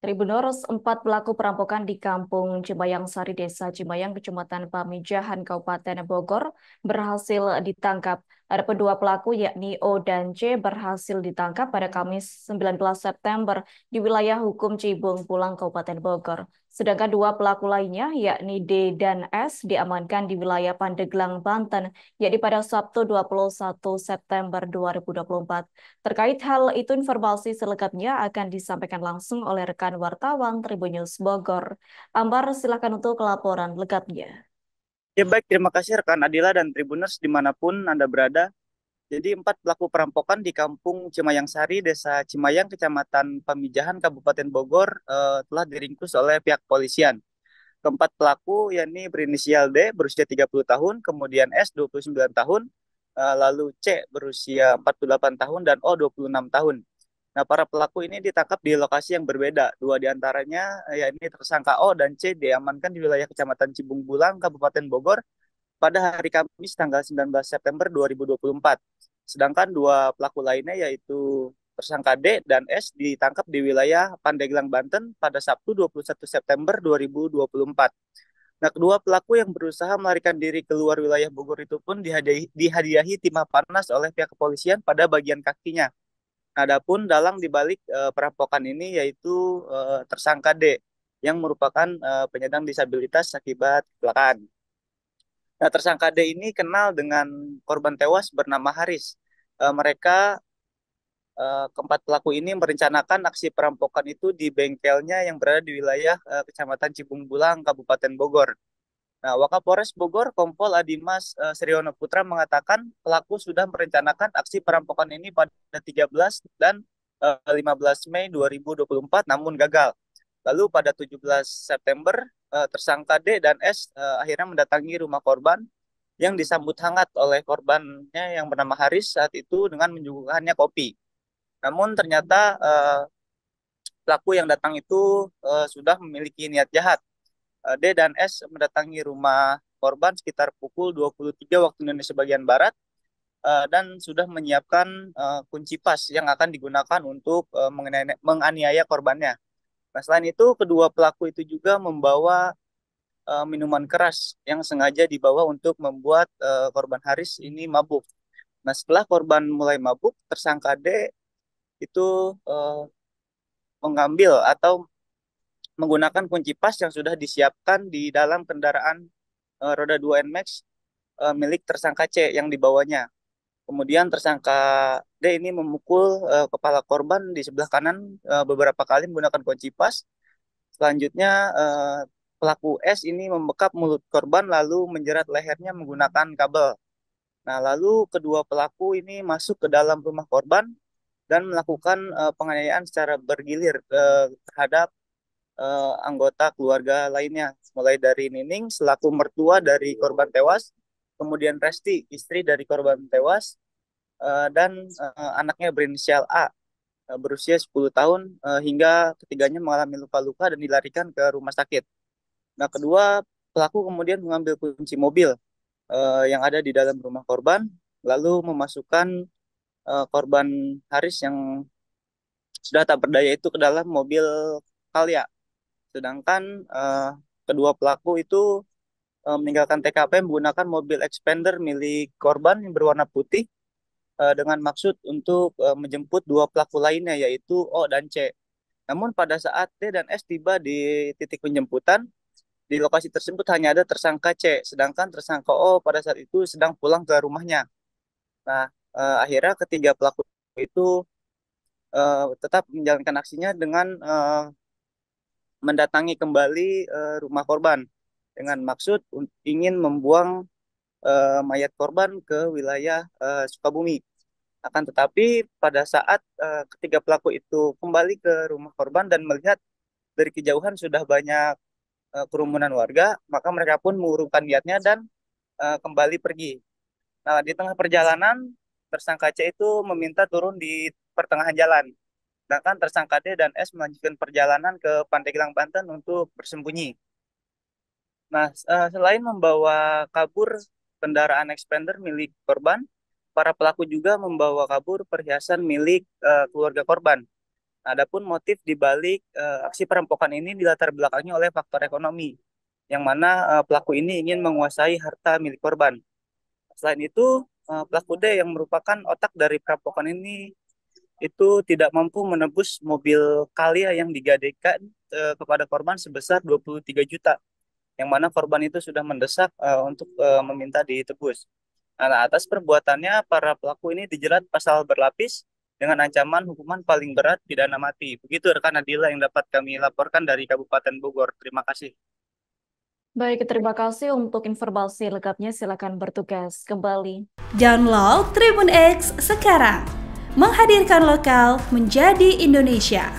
Tribuners, empat pelaku perampokan di Kampung Cimayang Sari, Desa Cimayang, Kecamatan Pamijahan, Kabupaten Bogor, berhasil ditangkap. Ada dua pelaku yakni O dan C berhasil ditangkap pada Kamis 19 September di wilayah hukum Cibung Pulang, Kabupaten Bogor. Sedangkan dua pelaku lainnya yakni D dan S diamankan di wilayah Pandeglang, Banten, yakni pada Sabtu 21 September 2024. Terkait hal itu, informasi selengkapnya akan disampaikan langsung oleh rekan wartawan Tribun News Bogor. Ambar, silakan untuk laporan lengkapnya. Ya baik, terima kasih rekan Adila dan Tribuners dimanapun Anda berada. Jadi empat pelaku perampokan di Kampung Cimayang Sari, Desa Cimayang, Kecamatan Pamijahan, Kabupaten Bogor telah diringkus oleh pihak kepolisian. Keempat pelaku yakni berinisial D berusia 30 tahun, kemudian S 29 tahun, lalu C berusia 48 tahun dan O 26 tahun. Nah, para pelaku ini ditangkap di lokasi yang berbeda. Dua diantaranya, yakni tersangka O dan C, diamankan di wilayah Kecamatan Cibung Bulang, Kabupaten Bogor, pada hari Kamis tanggal 19 September 2024. Sedangkan dua pelaku lainnya yaitu tersangka D dan S ditangkap di wilayah Pandeglang, Banten pada Sabtu 21 September 2024. Nah, kedua pelaku yang berusaha melarikan diri keluar wilayah Bogor itu pun dihadiahi timah panas oleh pihak kepolisian pada bagian kakinya. Adapun dalang dibalik perampokan ini yaitu tersangka D yang merupakan penyandang disabilitas akibat kecelakaan. Nah, tersangka D ini kenal dengan korban tewas bernama Haris. Mereka keempat pelaku ini merencanakan aksi perampokan itu di bengkelnya yang berada di wilayah Kecamatan Cibung Bulang, Kabupaten Bogor. Nah, Wakapolres Bogor, Kompol Adimas Sriono Putra mengatakan pelaku sudah merencanakan aksi perampokan ini pada 13 dan 15 Mei 2024 namun gagal. Lalu pada 17 September, tersangka D dan S akhirnya mendatangi rumah korban yang disambut hangat oleh korbannya yang bernama Haris saat itu dengan menyuguhkannya kopi. Namun ternyata pelaku yang datang itu sudah memiliki niat jahat. D dan S mendatangi rumah korban sekitar pukul 23 waktu Indonesia bagian Barat dan sudah menyiapkan kunci pas yang akan digunakan untuk menganiaya korbannya. Nah, selain itu, kedua pelaku itu juga membawa minuman keras yang sengaja dibawa untuk membuat korban Haris ini mabuk. Nah, setelah korban mulai mabuk, tersangka D itu mengambil atau menggunakan kunci pas yang sudah disiapkan di dalam kendaraan roda 2 NMAX milik tersangka C yang dibawanya. Kemudian tersangka D ini memukul kepala korban di sebelah kanan beberapa kali menggunakan kunci pas. Selanjutnya pelaku S ini membekap mulut korban lalu menjerat lehernya menggunakan kabel. Nah, lalu kedua pelaku ini masuk ke dalam rumah korban dan melakukan penganiayaan secara bergilir terhadap anggota keluarga lainnya, mulai dari Nining selaku mertua dari korban tewas, kemudian Resti istri dari korban tewas, dan anaknya berinisial A berusia 10 tahun hingga ketiganya mengalami luka-luka dan dilarikan ke rumah sakit. Nah, kedua pelaku kemudian mengambil kunci mobil yang ada di dalam rumah korban, lalu memasukkan korban Haris yang sudah tak berdaya itu ke dalam mobil Calya. Sedangkan kedua pelaku itu meninggalkan TKP menggunakan mobil expander milik korban yang berwarna putih dengan maksud untuk menjemput dua pelaku lainnya yaitu O dan C. Namun pada saat D dan S tiba di titik penjemputan, di lokasi tersebut hanya ada tersangka C, sedangkan tersangka O pada saat itu sedang pulang ke rumahnya. Nah, akhirnya ketiga pelaku itu tetap menjalankan aksinya dengan mendatangi kembali rumah korban dengan maksud ingin membuang mayat korban ke wilayah Sukabumi. Akan tetapi pada saat ketiga pelaku itu kembali ke rumah korban dan melihat dari kejauhan sudah banyak kerumunan warga, maka mereka pun mengurungkan niatnya dan kembali pergi. Nah, di tengah perjalanan, tersangka C itu meminta turun di pertengahan jalan. Sedangkan tersangka D dan S melanjutkan perjalanan ke Pandeglang, Banten untuk bersembunyi. Nah, selain membawa kabur kendaraan expander milik korban, para pelaku juga membawa kabur perhiasan milik keluarga korban. Adapun motif di balik aksi perampokan ini dilatar belakangi oleh faktor ekonomi, yang mana pelaku ini ingin menguasai harta milik korban. Selain itu, pelaku D yang merupakan otak dari perampokan ini itu tidak mampu menebus mobil Calya yang digadaikan kepada korban sebesar 23 juta, yang mana korban itu sudah mendesak untuk meminta ditebus. Nah, atas perbuatannya, para pelaku ini dijerat pasal berlapis dengan ancaman hukuman paling berat pidana mati. Begitu rekan Nadila yang dapat kami laporkan dari Kabupaten Bogor. Terima kasih. Baik, terima kasih untuk informasi lengkapnya. Silakan bertugas kembali. Download Tribun X sekarang. Menghadirkan lokal menjadi Indonesia.